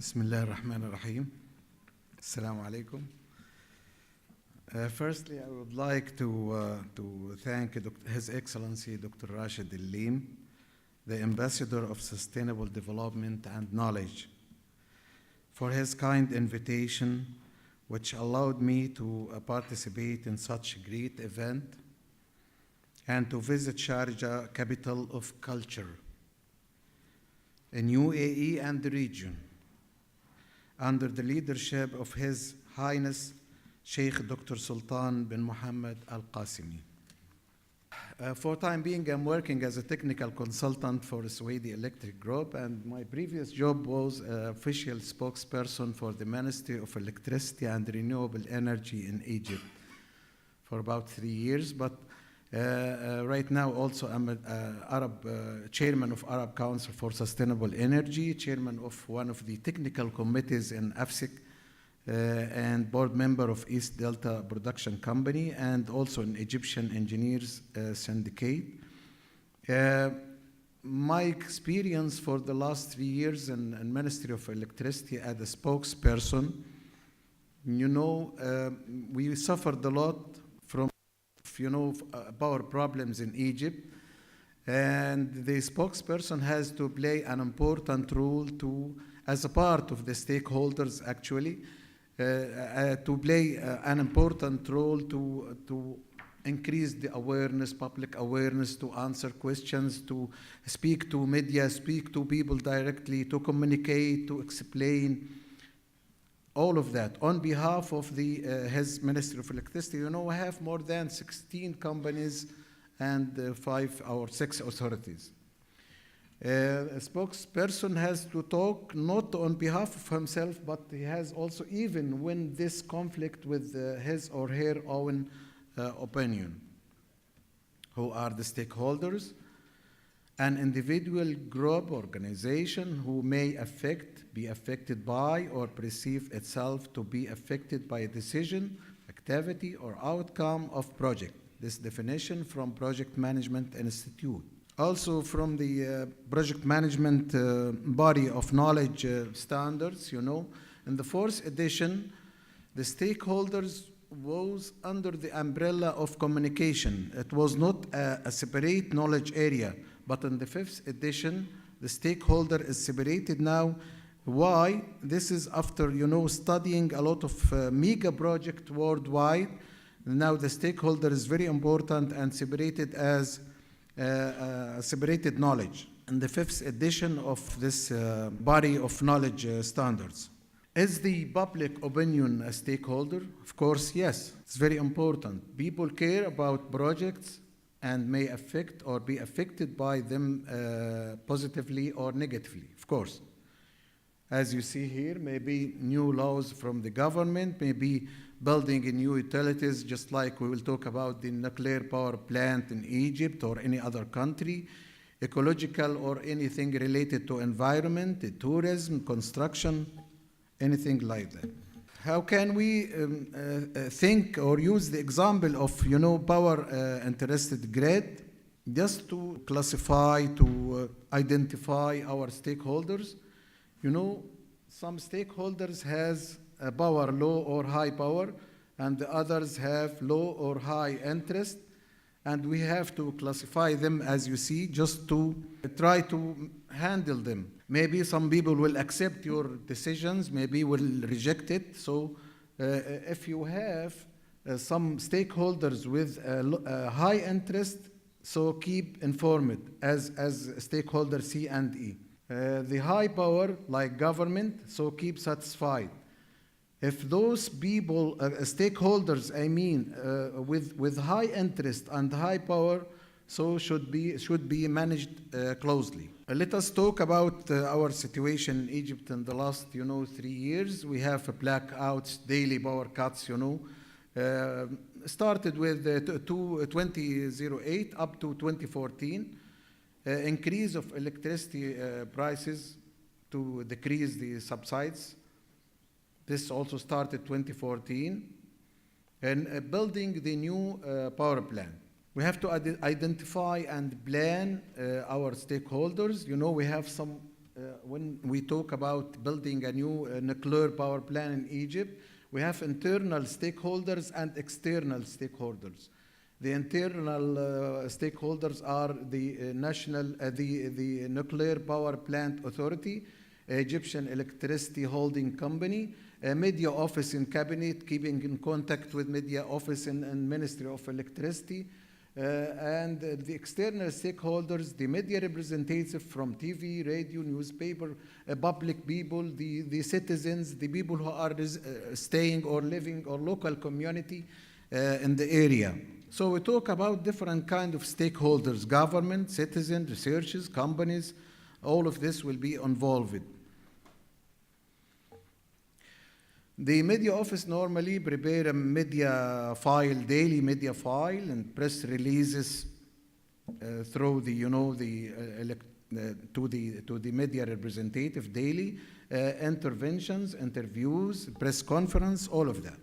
بسم الله الرحمن الرحيم. Assalamu alaikum. Firstly, I would like to thank His Excellency Dr. Rashid Al-Lim, the Ambassador of Sustainable Development and Knowledge, for his kind invitation, which allowed me to participate in such a great event and to visit Sharjah, capital of culture, in UAE and the region, under the leadership of His Highness Sheikh Dr. Sultan bin Mohamed Al Yamany. For time being, I'm working as a technical consultant for Saudi Electric Group, and my previous job was official spokesperson for the Ministry of Electricity and Renewable Energy in Egypt for about 3 years. But right now also I'm chairman of Arab Council for Sustainable Energy, chairman of one of the technical committees in AFSIC, and board member of East Delta Production Company, and also an Egyptian Engineers Syndicate. My experience for the last 3 years in Ministry of Electricity as a spokesperson, we suffered a lot from power problems in Egypt, and the spokesperson has to play an important role as a part of the stakeholders actually, to play an important role to increase the awareness, public awareness, to answer questions, to speak to media, speak to people directly, to communicate, to explain, all of that on behalf of his Ministry of Electricity. We have more than 16 companies and 5 or 6 authorities. A spokesperson has to talk not on behalf of himself, but he has also, even when this conflict with his or her own opinion. Who are the stakeholders? An individual, group, organization who may be affected by or perceive itself to be affected by a decision, activity, or outcome of project. This definition from Project Management Institute. Also from the Project Management Body of Knowledge Standards, in the 4th edition, the stakeholders was under the umbrella of communication. It was not a separate knowledge area, but in the 5th edition, the stakeholder is separated now. Why? This is after, studying a lot of mega projects worldwide. Now the stakeholder is very important and separated as separated knowledge in the 5th edition of this body of knowledge standards. Is the public opinion a stakeholder? Of course, yes. It's very important. People care about projects and may affect or be affected by them positively or negatively, of course. As you see here, maybe new laws from the government, maybe building new utilities, just like we will talk about the nuclear power plant in Egypt or any other country, ecological or anything related to environment, tourism, construction, anything like that. How can we think or use the example of, power interested grid just to classify, to identify our stakeholders? Some stakeholders has a power low or high power, and the others have low or high interest, and we have to classify them, as you see, just to try to handle them. Maybe some people will accept your decisions, maybe will reject it. So if you have some stakeholders with a high interest, so keep informed as stakeholder C and E. The high power, like government, so keep satisfied. If those people, stakeholders, with high interest and high power, so should be managed closely. Let us talk about our situation in Egypt in the last, 3 years. We have blackouts, daily power cuts, started with 2008 up to 2014. Increase of electricity prices to decrease the subsides. This also started 2014. And building the new power plant. We have to identify and plan our stakeholders. We have some when we talk about building a new nuclear power plant in Egypt, we have internal stakeholders and external stakeholders. The internal stakeholders are the the Nuclear Power Plant Authority, Egyptian Electricity Holding Company, Media Office in Cabinet, keeping in contact with Media Office and Ministry of Electricity, and the external stakeholders, the media representative from TV, radio, newspaper, public people, the citizens, the people who are staying or living or local community in the area. So we talk about different kind of stakeholders, government, citizens, researchers, companies, all of this will be involved. The media office normally prepare a media file, daily media file, and press releases through the, to the media representative daily, interventions, interviews, press conference, all of that.